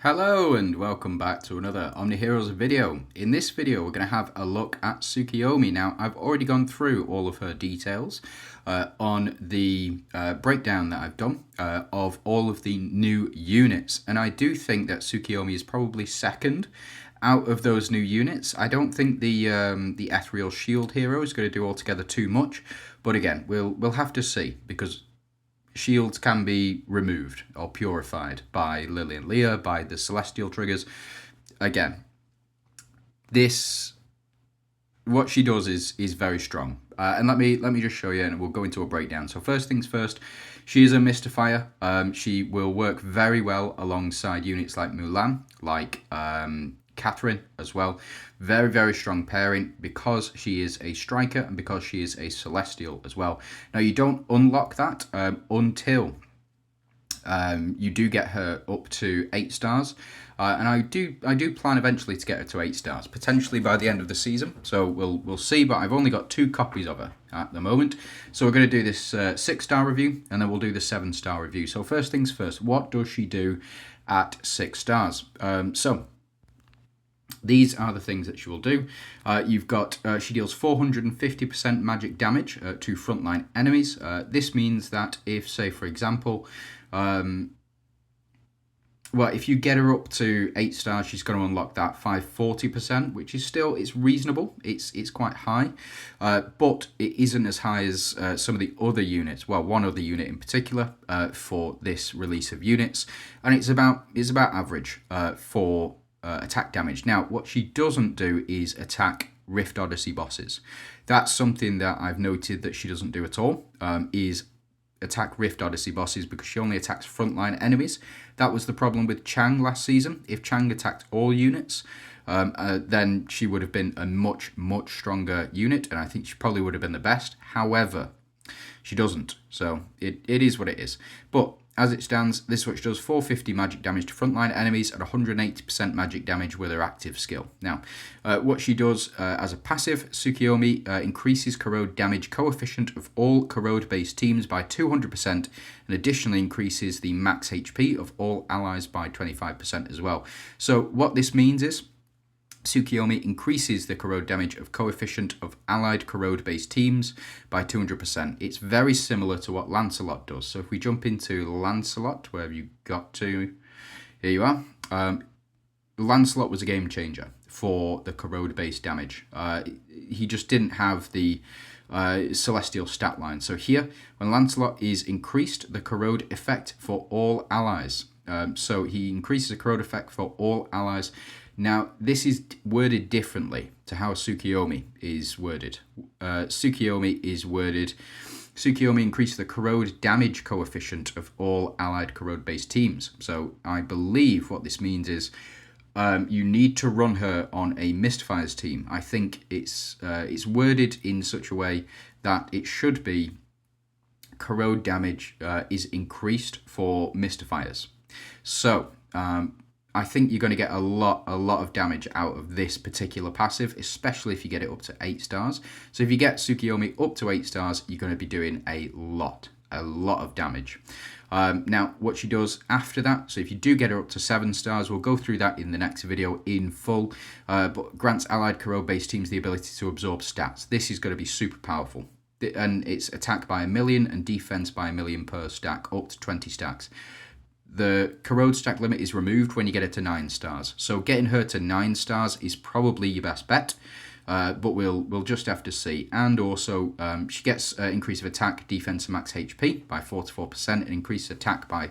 Hello and welcome back to another OMNIHEROES video. In this video we're going to have a look at Tsukuyomi. Now I've already gone through all of her details on the breakdown that I've done of all of the new units, and I do think that Tsukuyomi is probably second out of those new units. I don't think the ethereal shield hero is going to do altogether too much, but again we'll have to see, because shields can be removed or purified by Lily and Leah, by the celestial triggers. Again, what she does is very strong. And let me just show you, and we'll go into a breakdown. So first things first, she is a mystifier. She will work very well alongside units like Mulan, like Catherine as well. Very, very strong pairing because she is a striker and because she is a celestial as well. Now you don't unlock that until you do get her up to 8 stars, and I do plan eventually to get her to 8 stars, potentially by the end of the season. So we'll see, but I've only got 2 copies of her at the moment. So we're going to do this 6-star review, and then we'll do the 7-star review. So first things first, what does she do at 6 stars? So these are the things that she will do. You've got, she deals 450% magic damage to frontline enemies. This means that if, say, for example, well, if you get her up to 8 stars, she's going to unlock that 540%, which is still, it's reasonable. It's quite high, but it isn't as high as some of the other units. Well, one other unit in particular for this release of units, and it's about average for attack damage. Now, what she doesn't do is attack Rift Odyssey bosses. That's something that I've noted that she doesn't do at all, is attack Rift Odyssey bosses, because she only attacks frontline enemies. That was the problem with Chang last season. If Chang attacked all units, then she would have been a much stronger unit, and I think she probably would have been the best. However, she doesn't, so it is what it is. But as it stands, this is what she does: 450 magic damage to frontline enemies and 180% magic damage with her active skill. Now, what she does as a passive, Tsukuyomi increases corrode damage coefficient of all corrode-based teams by 200%, and additionally increases the max HP of all allies by 25% as well. So what this means is, Tsukuyomi increases the corrode damage of coefficient of allied corrode-based teams by 200%. It's very similar to what Lancelot does. So if we jump into Lancelot, where have you got to? Here you are. Lancelot was a game changer for the corrode-based damage. He just didn't have the celestial stat line. So here, when Lancelot is increased, the corrode effect for all allies. So he increases the corrode effect for all allies. Now, this is worded differently to how Tsukuyomi is worded. Tsukuyomi increases the corrode damage coefficient of all allied corrode-based teams. So I believe what this means is you need to run her on a Mystifiers team. I think it's worded in such a way that it should be corrode damage is increased for Mystifiers. So I think you're going to get a lot of damage out of this particular passive, especially if you get it up to 8 stars. So if you get Tsukuyomi up to 8 stars, you're going to be doing a lot of damage. Now, what she does after that, so if you do get her up to 7 stars, we'll go through that in the next video in full, but grants allied corrode-based teams the ability to absorb stats. This is going to be super powerful. And it's attack by 1,000,000 and defense by 1,000,000 per stack, up to 20 stacks. The corrode stack limit is removed when you get it to 9 stars. So getting her to 9 stars is probably your best bet, but we'll just have to see. And also, she gets increase of attack, defense, and max HP by 44%, and increased attack by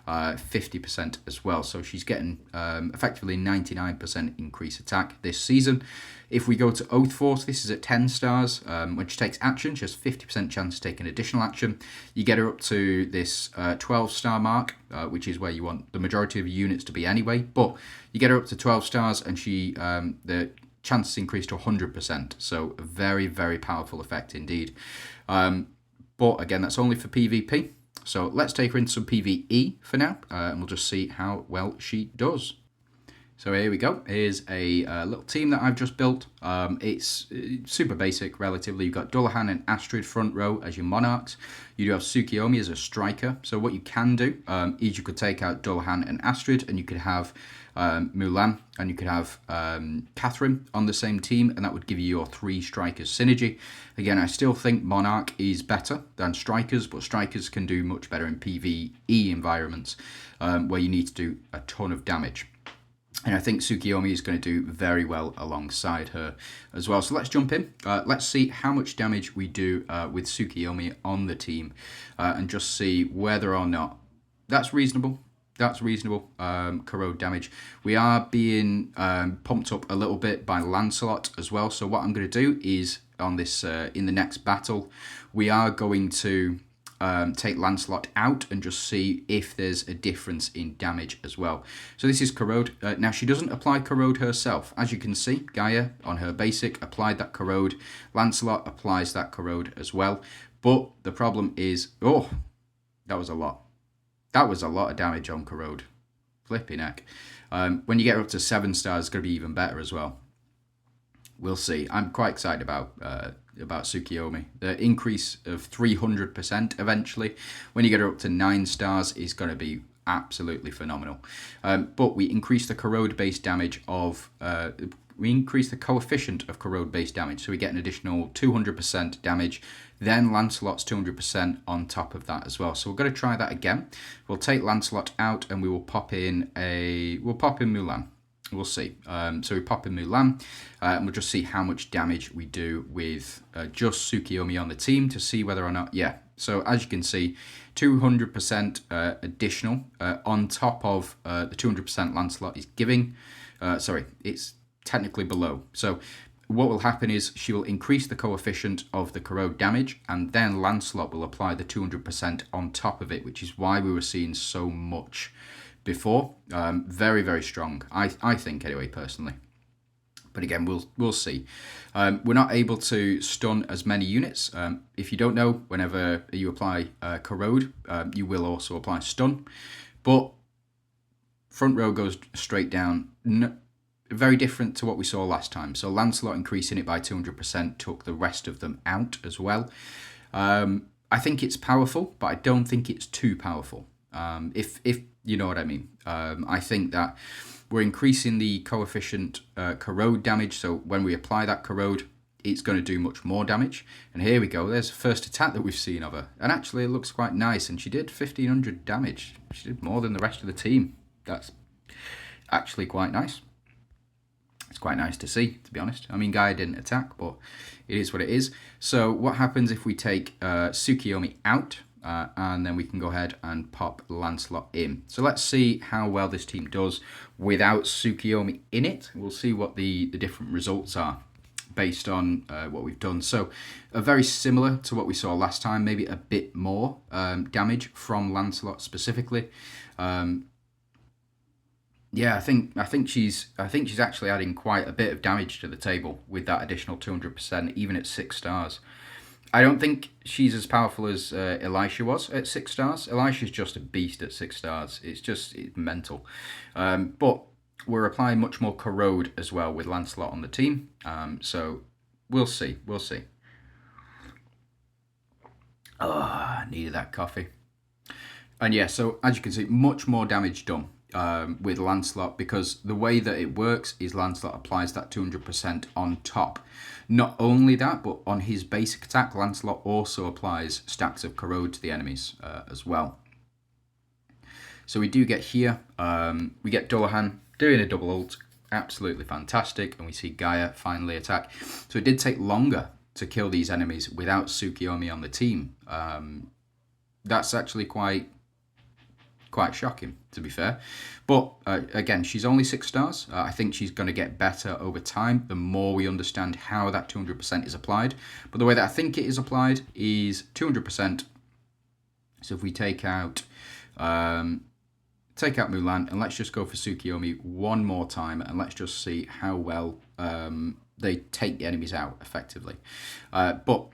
50% as well. So she's getting effectively 99% increased attack this season. If we go to Oath Force, this is at 10 stars. When she takes action, she has 50% chance to take an additional action. You get her up to this 12-star mark, which is where you want the majority of your units to be anyway. But you get her up to 12 stars, and the chances increase to 100%. So a very powerful effect indeed. But again, that's only for PvP. So let's take her into some PvE for now, and we'll just see how well she does. So here we go. Here's a little team that I've just built. It's super basic, relatively. You've got Dullahan and Astrid front row as your monarchs. You do have Tsukuyomi as a striker. So what you can do is you could take out Dullahan and Astrid, and you could have Mulan, and you could have Catherine on the same team, and that would give you your 3 strikers synergy. Again, I still think Monarch is better than strikers, but strikers can do much better in PvE environments where you need to do a ton of damage. And I think Tsukuyomi is going to do very well alongside her as well. So let's jump in. Let's see how much damage we do with Tsukuyomi on the team and just see whether or not that's reasonable. That's reasonable corrode damage. We are being pumped up a little bit by Lancelot as well. So what I'm going to do is on this in the next battle, we are going to take Lancelot out and just see if there's a difference in damage as well. So this is corrode. Now she doesn't apply corrode herself. As you can see, Gaia on her basic applied that corrode. Lancelot applies that corrode as well. But the problem is, oh, that was a lot. That was a lot of damage on corrode. Flipping heck. When you get up to 7 stars, it's going to be even better as well. We'll see. I'm quite excited about Tsukuyomi. The increase of 300% eventually, when you get her up to 9 stars, is going to be absolutely phenomenal. But we increase the corrode-based damage of... we increase the coefficient of corrode-based damage, so we get an additional 200% damage. Then Lancelot's 200% on top of that as well. So we're going to try that again. We'll take Lancelot out and we will pop in Mulan. We'll see. So we pop in Mulan and we'll just see how much damage we do with just Tsukuyomi on the team to see whether or not, yeah. So as you can see, 200% additional on top of the 200% Lancelot is giving. Sorry, it's technically below. So what will happen is she will increase the coefficient of the corrode damage, and then Lancelot will apply the 200% on top of it, which is why we were seeing so much before. Very, very strong, I think anyway, personally. But again, we'll see. We're not able to stun as many units. If you don't know, whenever you apply corrode, you will also apply stun. But front row goes straight down. Very different to what we saw last time. So Lancelot increasing it by 200% took the rest of them out as well. I think it's powerful, but I don't think it's too powerful. If you know what I mean. I think that we're increasing the coefficient corrode damage. So when we apply that corrode, it's going to do much more damage. And here we go. There's the first attack that we've seen of her. And actually it looks quite nice. And she did 1,500 damage. She did more than the rest of the team. That's actually quite nice. It's quite nice to see, to be honest. I mean, Gaia didn't attack, but it is what it is. So what happens if we take Tsukuyomi out, and then we can go ahead and pop Lancelot in. So let's see how well this team does without Tsukuyomi in it. We'll see what the different results are based on what we've done. So very similar to what we saw last time, maybe a bit more damage from Lancelot specifically. Yeah, I think she's actually adding quite a bit of damage to the table with that additional 200%, even at 6 stars. I don't think she's as powerful as Elisha was at 6 stars. Elisha's just a beast at 6 stars. It's mental. But we're applying much more corrode as well with Lancelot on the team. So we'll see. We'll see. Oh, I needed that coffee. And yeah, so as you can see, much more damage done with Lancelot, because the way that it works is Lancelot applies that 200% on top. Not only that, but on his basic attack, Lancelot also applies stacks of corrode to the enemies as well. So we do get here, we get Dullahan doing a double ult, absolutely fantastic, and we see Gaia finally attack. So it did take longer to kill these enemies without Tsukuyomi on the team. That's actually quite shocking, to be fair. But again, she's only 6 stars. I think she's going to get better over time the more we understand how that 200% is applied. But the way that I think it is applied is 200%. So if we take out Mulan, and let's just go for Tsukuyomi one more time, and let's just see how well they take the enemies out effectively. But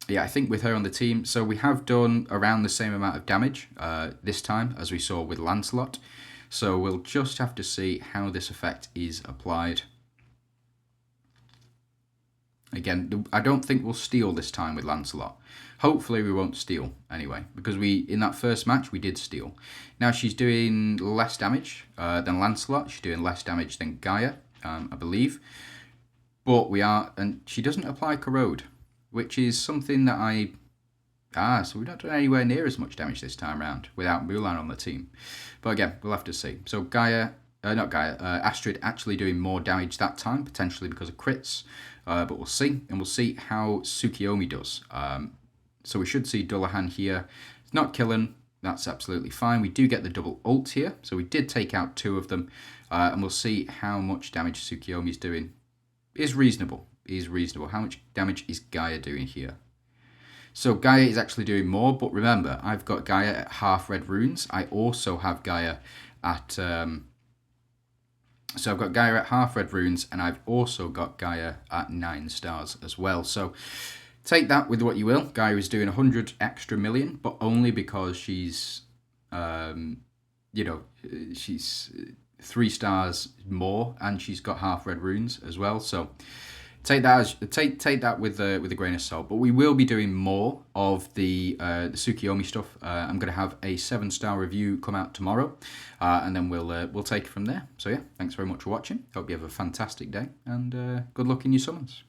yeah, I think with her on the team, so we have done around the same amount of damage this time as we saw with Lancelot. So we'll just have to see how this effect is applied. Again, I don't think we'll steal this time with Lancelot. Hopefully we won't steal anyway, because in that first match we did steal. Now she's doing less damage than Lancelot. She's doing less damage than Gaia, I believe. But and she doesn't apply corrode, which is something that so we've not done anywhere near as much damage this time around without Mulan on the team. But again, we'll have to see. So Astrid actually doing more damage that time, potentially because of crits. But we'll see, and we'll see how Tsukuyomi does. So we should see Dullahan here. It's not killing, that's absolutely fine. We do get the double ult here, so we did take out 2 of them. And we'll see how much damage Tsukuyomi's doing. Is reasonable. How much damage is Gaia doing here? So Gaia is actually doing more, but remember, I've got Gaia at half red runes. I also have Gaia at... So I've got Gaia at half red runes, and I've also got Gaia at 9 stars as well. So take that with what you will. Gaia is doing 100 extra million, but only because she's, she's 3 stars more, and she's got half red runes as well. So take that with a grain of salt. But we will be doing more of the Tsukuyomi stuff. I'm going to have a 7-star review come out tomorrow, and then we'll take it from there. So yeah, thanks very much for watching. Hope you have a fantastic day, and good luck in your summons.